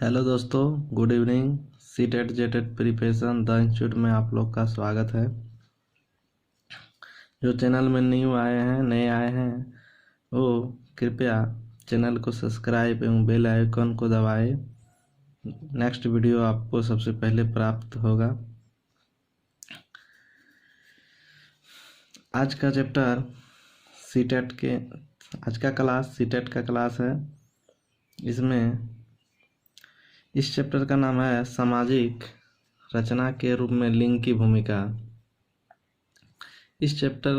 Hello दोस्तों, good evening. CTET JTET preparation the institute में आप लोग का स्वागत है। जो चैनल में नए आए हैं वो कृपया चैनल को सब्सक्राइब एवं बेल आइकन को दबाएं। नेक्स्ट वीडियो आपको सबसे पहले प्राप्त होगा। आज का चैप्टर आज का क्लास सीटेट का क्लास है। इसमें इस चैप्टर का नाम है सामाजिक रचना के रूप में लिंग की भूमिका। इस चैप्टर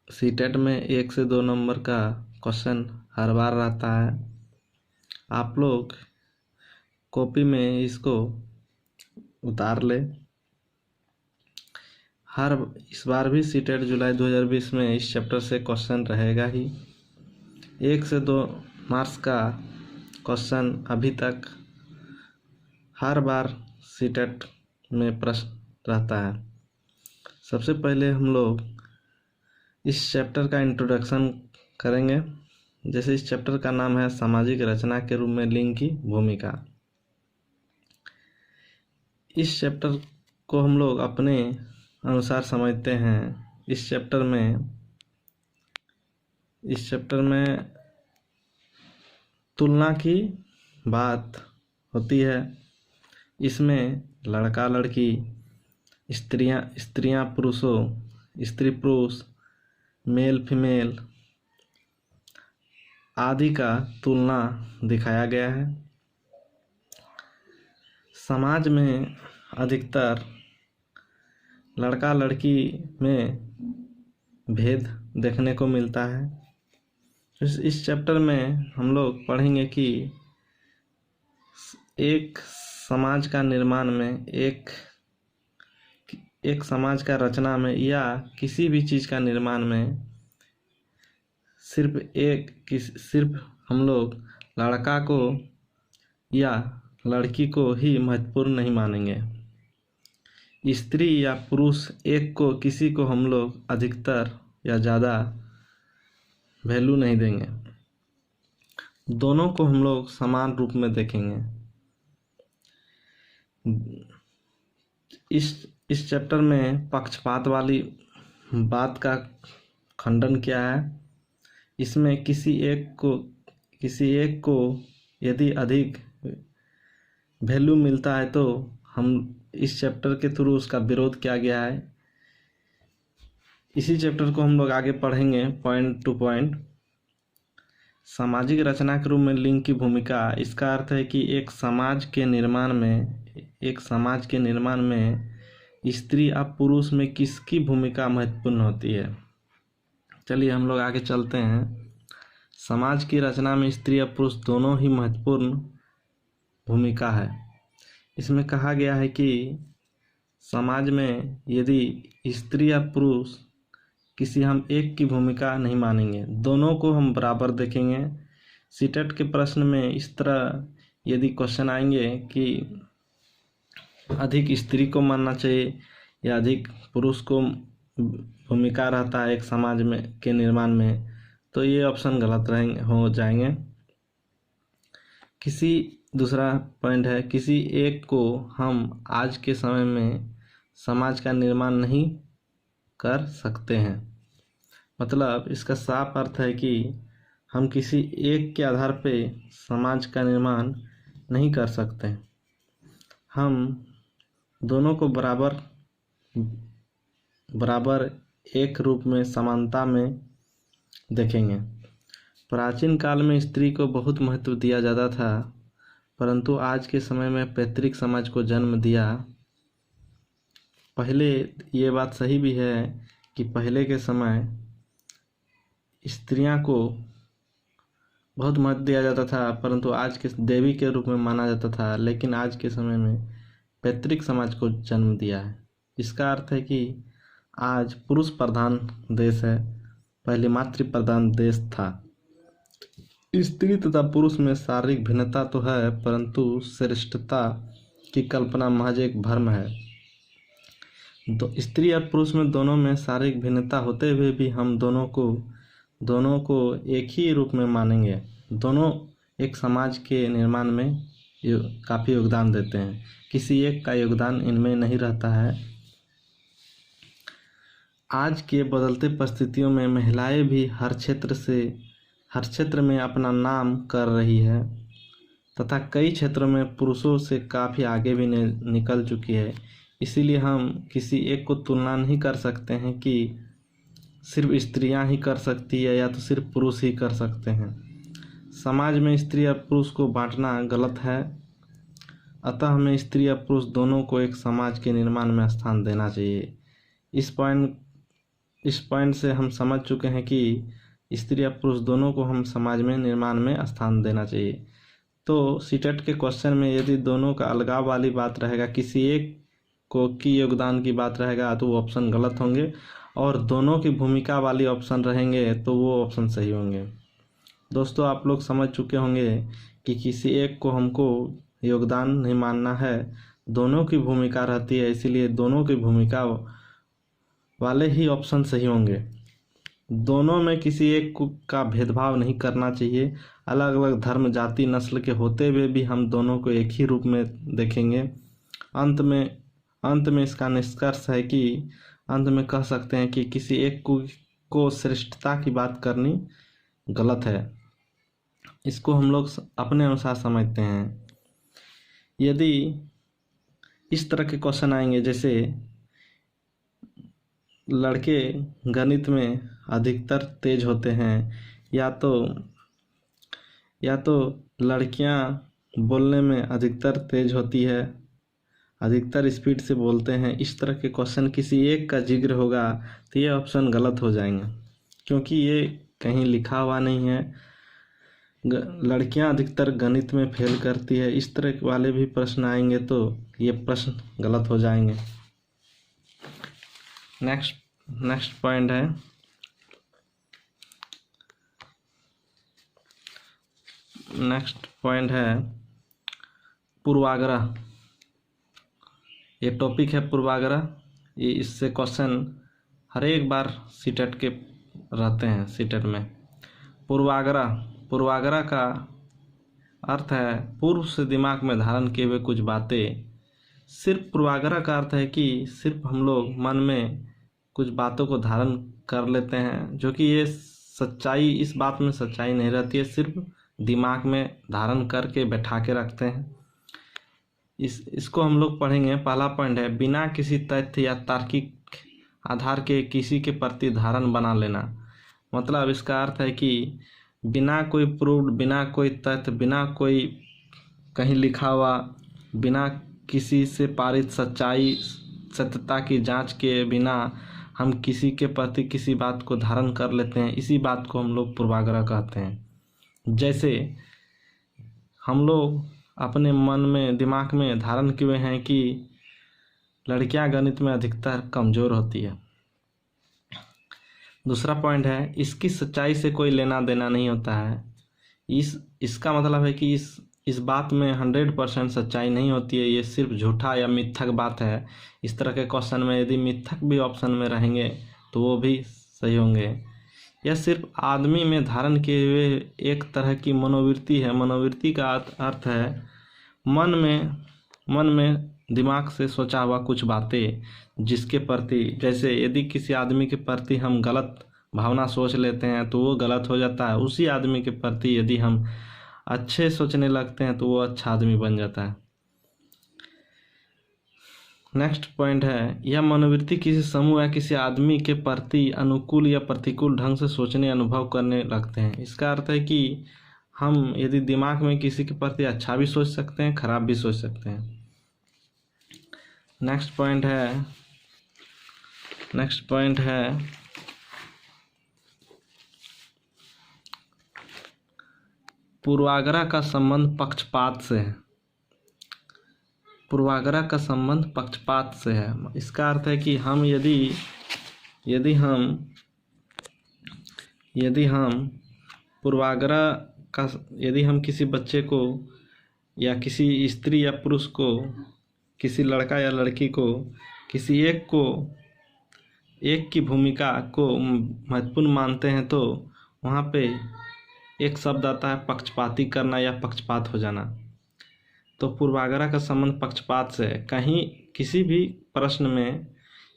सीटेट में 1 से 2 नंबर का क्वेश्चन हर बार रहता है। आप लोग कॉपी में इसको उतार ले। इस बार भी सीटेट जुलाई 2020 में इस चैप्टर से क्वेश्चन रहेगा ही। 1 से 2 मार्क्स का क्वेश्चन अभी तक हर बार सीटेट में प्रश्न रहता है। सबसे पहले हम लोग इस चैप्टर का इंट्रोडक्शन करेंगे। जैसे इस चैप्टर का नाम है सामाजिक रचना के रूप में लिंग की भूमिका। इस चैप्टर को हम लोग अपने अनुसार समझते हैं। इस चैप्टर में तुलना की बात होती है। इसमें लड़का लड़की, स्त्रियां पुरुषों, स्त्री पुरुष, मेल फीमेल आदि का तुलना दिखाया गया है। समाज में अधिकतर लड़का लड़की में भेद देखने को मिलता है। इस चैप्टर में हम लोग पढ़ेंगे कि एक समाज का निर्माण में, एक समाज का रचना में या किसी भी चीज़ का निर्माण में सिर्फ हम लोग लड़का को या लड़की को ही महत्वपूर्ण नहीं मानेंगे। स्त्री या पुरुष एक को, किसी को हम लोग अधिकतर या ज़्यादा वैल्यू नहीं देंगे। दोनों को हम लोग समान रूप में देखेंगे। इस चैप्टर में पक्षपात वाली बात का खंडन किया है। इसमें किसी एक को यदि अधिक वैल्यू मिलता है तो हम इस चैप्टर के थ्रू उसका विरोध किया गया है। इसी चैप्टर को हम लोग आगे पढ़ेंगे पॉइंट टू पॉइंट। सामाजिक रचना के रूप में लिंग की भूमिका, इसका अर्थ है कि एक समाज के निर्माण में स्त्री और पुरुष में किसकी भूमिका महत्वपूर्ण होती है। चलिए हम लोग आगे चलते हैं। समाज की रचना में स्त्री और पुरुष दोनों ही महत्वपूर्ण भूमिका है। इसमें कहा गया है कि समाज में यदि स्त्री या पुरुष किसी हम एक की भूमिका नहीं मानेंगे, दोनों को हम बराबर देखेंगे। सीटेट के प्रश्न में इस तरह यदि क्वेश्चन आएंगे कि अधिक स्त्री को मानना चाहिए या अधिक पुरुष को भूमिका रहता है एक समाज में के निर्माण में, तो ये ऑप्शन गलत हो जाएंगे। दूसरा पॉइंट है, किसी एक को हम आज के समय में समाज का निर्माण नहीं कर सकते हैं। मतलब इसका साफ अर्थ है कि हम किसी एक के आधार पे समाज का निर्माण नहीं कर सकते। हम दोनों को बराबर एक रूप में, समानता में देखेंगे। प्राचीन काल में स्त्री को बहुत महत्व दिया जाता था, परंतु आज के समय में पैतृक समाज को जन्म दिया। पहले ये बात सही भी है कि पहले के समय स्त्रियां को बहुत महत्व दिया जाता था, परंतु आज के देवी के रूप में माना जाता था। लेकिन आज के समय में पैतृक समाज को जन्म दिया है। इसका अर्थ है कि आज पुरुष प्रधान देश है, पहले मातृ प्रधान देश था। स्त्री तथा पुरुष में शारीरिक भिन्नता तो है, परंतु श्रेष्ठता की कल्पना महज एक भ्रम है। तो स्त्री और पुरुष में दोनों में शारीरिक भिन्नता होते हुए भी हम दोनों को एक ही रूप में मानेंगे। दोनों एक समाज के निर्माण में काफ़ी योगदान देते हैं। किसी एक का योगदान इनमें नहीं रहता है। आज के बदलते परिस्थितियों में महिलाएं भी हर क्षेत्र में अपना नाम कर रही है तथा कई क्षेत्रों में पुरुषों से काफ़ी आगे भी निकल चुकी है। इसीलिए हम किसी एक को तुलना नहीं कर सकते हैं कि सिर्फ स्त्रियां ही कर सकती है या तो सिर्फ पुरुष ही कर सकते हैं। समाज में स्त्री और पुरुष को बांटना गलत है। अतः हमें स्त्री और पुरुष दोनों को एक समाज के निर्माण में स्थान देना चाहिए। इस पॉइंट से हम समझ चुके हैं कि स्त्री और पुरुष दोनों को हम समाज में निर्माण में स्थान देना चाहिए। तो सीटेट के क्वेश्चन में यदि दोनों का अलगाव वाली बात रहेगा, किसी एक को की योगदान की बात रहेगा, तो वो ऑप्शन गलत होंगे, और दोनों की भूमिका वाली ऑप्शन रहेंगे तो वो ऑप्शन सही होंगे। दोस्तों, आप लोग समझ चुके होंगे कि किसी एक को हमको योगदान नहीं मानना है, दोनों की भूमिका रहती है, इसीलिए दोनों की भूमिका वाले ही ऑप्शन सही होंगे। दोनों में किसी एक का भेदभाव नहीं करना चाहिए। अलग अलग धर्म, जाति, नस्ल के होते हुए भी हम दोनों को एक ही रूप में देखेंगे। अंत में इसका निष्कर्ष है कि अंत में कह सकते हैं कि किसी एक को श्रेष्ठता की बात करनी गलत है। इसको हम लोग अपने अनुसार समझते हैं। यदि इस तरह के क्वेश्चन आएंगे, जैसे लड़के गणित में अधिकतर तेज होते हैं, या तो लड़कियां बोलने में अधिकतर तेज होती है, अधिकतर स्पीड से बोलते हैं, इस तरह के क्वेश्चन किसी एक का जिक्र होगा तो ये ऑप्शन गलत हो जाएंगे, क्योंकि ये कहीं लिखा हुआ नहीं है। लड़कियां अधिकतर गणित में फेल करती है, इस तरह वाले भी प्रश्न आएंगे तो ये प्रश्न गलत हो जाएंगे। नेक्स्ट पॉइंट है पूर्वाग्रह। ये टॉपिक है पूर्वाग्रह। ये इससे क्वेश्चन हर एक बार सीटेट के रहते हैं। सीटेट में पूर्वाग्रह का अर्थ है पूर्व से दिमाग में धारण किए हुए कुछ बातें। सिर्फ पूर्वाग्रह का अर्थ है कि सिर्फ हम लोग मन में कुछ बातों को धारण कर लेते हैं, जो कि ये सच्चाई, इस बात में सच्चाई नहीं रहती है, सिर्फ दिमाग में धारण करके बैठा के रखते हैं। इसको हम लोग पढ़ेंगे। पहला पॉइंट है बिना किसी तथ्य या तार्किक आधार के किसी के प्रति धारण बना लेना। मतलब इसका अर्थ है कि बिना कोई प्रूफ, बिना कोई तथ्य, बिना कोई कहीं लिखा हुआ, बिना किसी से पारित सत्यता की जांच के बिना हम किसी के प्रति किसी बात को धारण कर लेते हैं, इसी बात को हम लोग पूर्वाग्रह कहते हैं। जैसे हम लोग अपने मन में, दिमाग में धारण किए हुए हैं कि लड़कियां गणित में अधिकतर कमज़ोर होती है। दूसरा पॉइंट है इसकी सच्चाई से कोई लेना देना नहीं होता है। इसका मतलब है कि इस बात में 100% सच्चाई नहीं होती है, ये सिर्फ झूठा या मिथ्यक बात है। इस तरह के क्वेश्चन में यदि मिथ्यक भी ऑप्शन में रहेंगे तो वो भी सही होंगे। यह सिर्फ आदमी में धारण किए हुए एक तरह की मनोवृत्ति है। मनोवृत्ति का अर्थ है मन में दिमाग से सोचा हुआ कुछ बातें, जिसके प्रति, जैसे यदि किसी आदमी के प्रति हम गलत भावना सोच लेते हैं तो वो गलत हो जाता है। उसी आदमी के प्रति यदि हम अच्छे सोचने लगते हैं तो वो अच्छा आदमी बन जाता है। नेक्स्ट पॉइंट है यह मनोवृत्ति किसी समूह या किसी आदमी के प्रति अनुकूल या प्रतिकूल ढंग से सोचने, अनुभव करने लगते हैं। इसका अर्थ है कि हम यदि दिमाग में किसी के प्रति अच्छा भी सोच सकते हैं, खराब भी सोच सकते हैं। नेक्स्ट पॉइंट है पूर्वाग्रह का संबंध पक्षपात से है। पूर्वाग्रह का संबंध पक्षपात से है। इसका अर्थ है कि हम यदि हम किसी बच्चे को या किसी स्त्री या पुरुष को, किसी लड़का या लड़की को, किसी एक की भूमिका को महत्वपूर्ण मानते हैं तो वहाँ पे एक शब्द आता है पक्षपाती करना या पक्षपात हो जाना। तो पूर्वाग्रह का संबंध पक्षपात से है। कहीं किसी भी प्रश्न में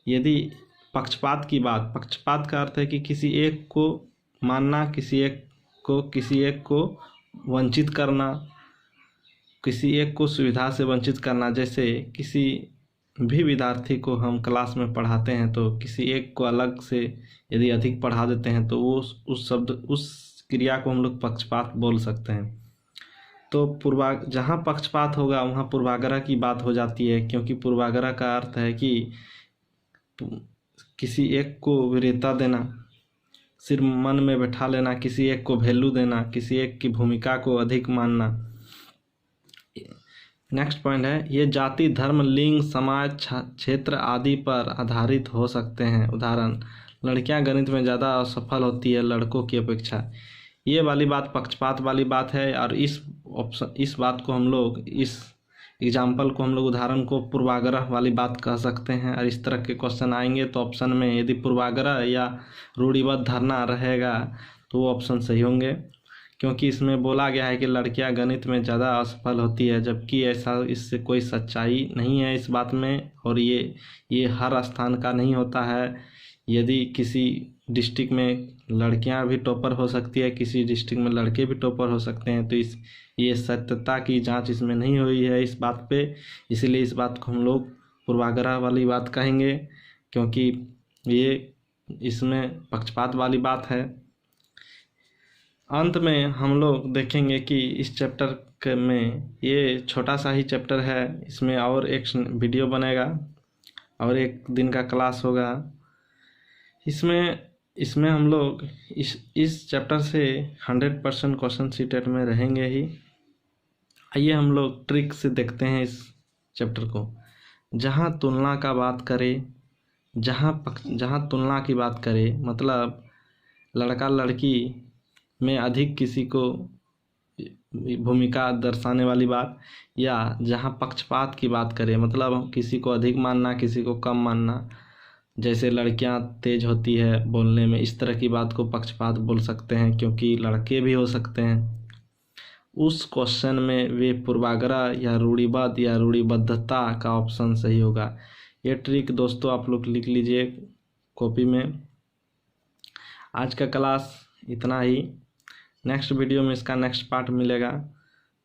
यदि पक्षपात का अर्थ है कि किसी एक को मानना, किसी एक को वंचित करना, किसी एक को सुविधा से वंचित करना। जैसे किसी भी विद्यार्थी को हम क्लास में पढ़ाते हैं तो किसी एक को अलग से यदि अधिक पढ़ा देते हैं तो वो उस क्रिया को हम लोग पक्षपात बोल सकते हैं। तो जहाँ पक्षपात होगा वहाँ पूर्वाग्रह की बात हो जाती है, क्योंकि पूर्वाग्रह का अर्थ है कि किसी एक को वरीयता देना, सिर्फ मन में बैठा लेना, किसी एक को वैल्यू देना, किसी एक की भूमिका को अधिक मानना। नेक्स्ट पॉइंट है, ये जाति, धर्म, लिंग, समाज, क्षेत्र आदि पर आधारित हो सकते हैं। उदाहरण, लड़कियां गणित में ज़्यादा असफल होती है लड़कों की अपेक्षा। ये वाली बात पक्षपात वाली बात है, और इस बात को हम लोग, इस एग्जाम्पल को हम लोग, उदाहरण को पूर्वाग्रह वाली बात कह सकते हैं। और इस तरह के क्वेश्चन आएंगे तो ऑप्शन में यदि पूर्वाग्रह या रूढ़िबद्ध धारणा रहेगा तो वो ऑप्शन सही होंगे, क्योंकि इसमें बोला गया है कि लड़कियां गणित में ज़्यादा असफल होती है, जबकि ऐसा इससे कोई सच्चाई नहीं है इस बात में। और ये हर स्थान का नहीं होता है। यदि किसी डिस्ट्रिक्ट में लड़कियां भी टॉपर हो सकती है, किसी डिस्ट्रिक्ट में लड़के भी टॉपर हो सकते हैं, तो ये सत्यता की जांच इसमें नहीं हुई है इस बात पे। इसीलिए इस बात को हम लोग पूर्वाग्रह वाली बात कहेंगे, क्योंकि ये इसमें पक्षपात वाली बात है। अंत में हम लोग देखेंगे कि इस चैप्टर में, ये छोटा सा ही चैप्टर है, इसमें और एक वीडियो बनेगा और एक दिन का क्लास होगा। इसमें हम लोग इस चैप्टर से 100% क्वेश्चन सीटेट में रहेंगे ही। आइए हम लोग ट्रिक से देखते हैं इस चैप्टर को। जहाँ तुलना का बात करें, जहाँ तुलना की बात करें, मतलब लड़का लड़की में अधिक किसी को भूमिका दर्शाने वाली बात, या जहाँ पक्षपात की बात करें, मतलब किसी को अधिक मानना, किसी को कम मानना। जैसे लड़कियां तेज होती है बोलने में, इस तरह की बात को पक्षपात बोल सकते हैं, क्योंकि लड़के भी हो सकते हैं। उस क्वेश्चन में वे पूर्वाग्रह या रूढ़िवाद या रूढ़िबद्धता का ऑप्शन सही होगा। ये ट्रिक दोस्तों आप लोग लिख लीजिए कॉपी में। आज का क्लास इतना ही। नेक्स्ट वीडियो में इसका नेक्स्ट पार्ट मिलेगा।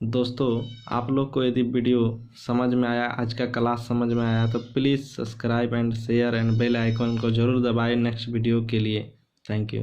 दोस्तों आप लोग को यदि वीडियो समझ में आया, आज का क्लास समझ में आया, तो please subscribe and share and bell icon को ज़रूर दबाएं नेक्स्ट वीडियो के लिए। Thank you.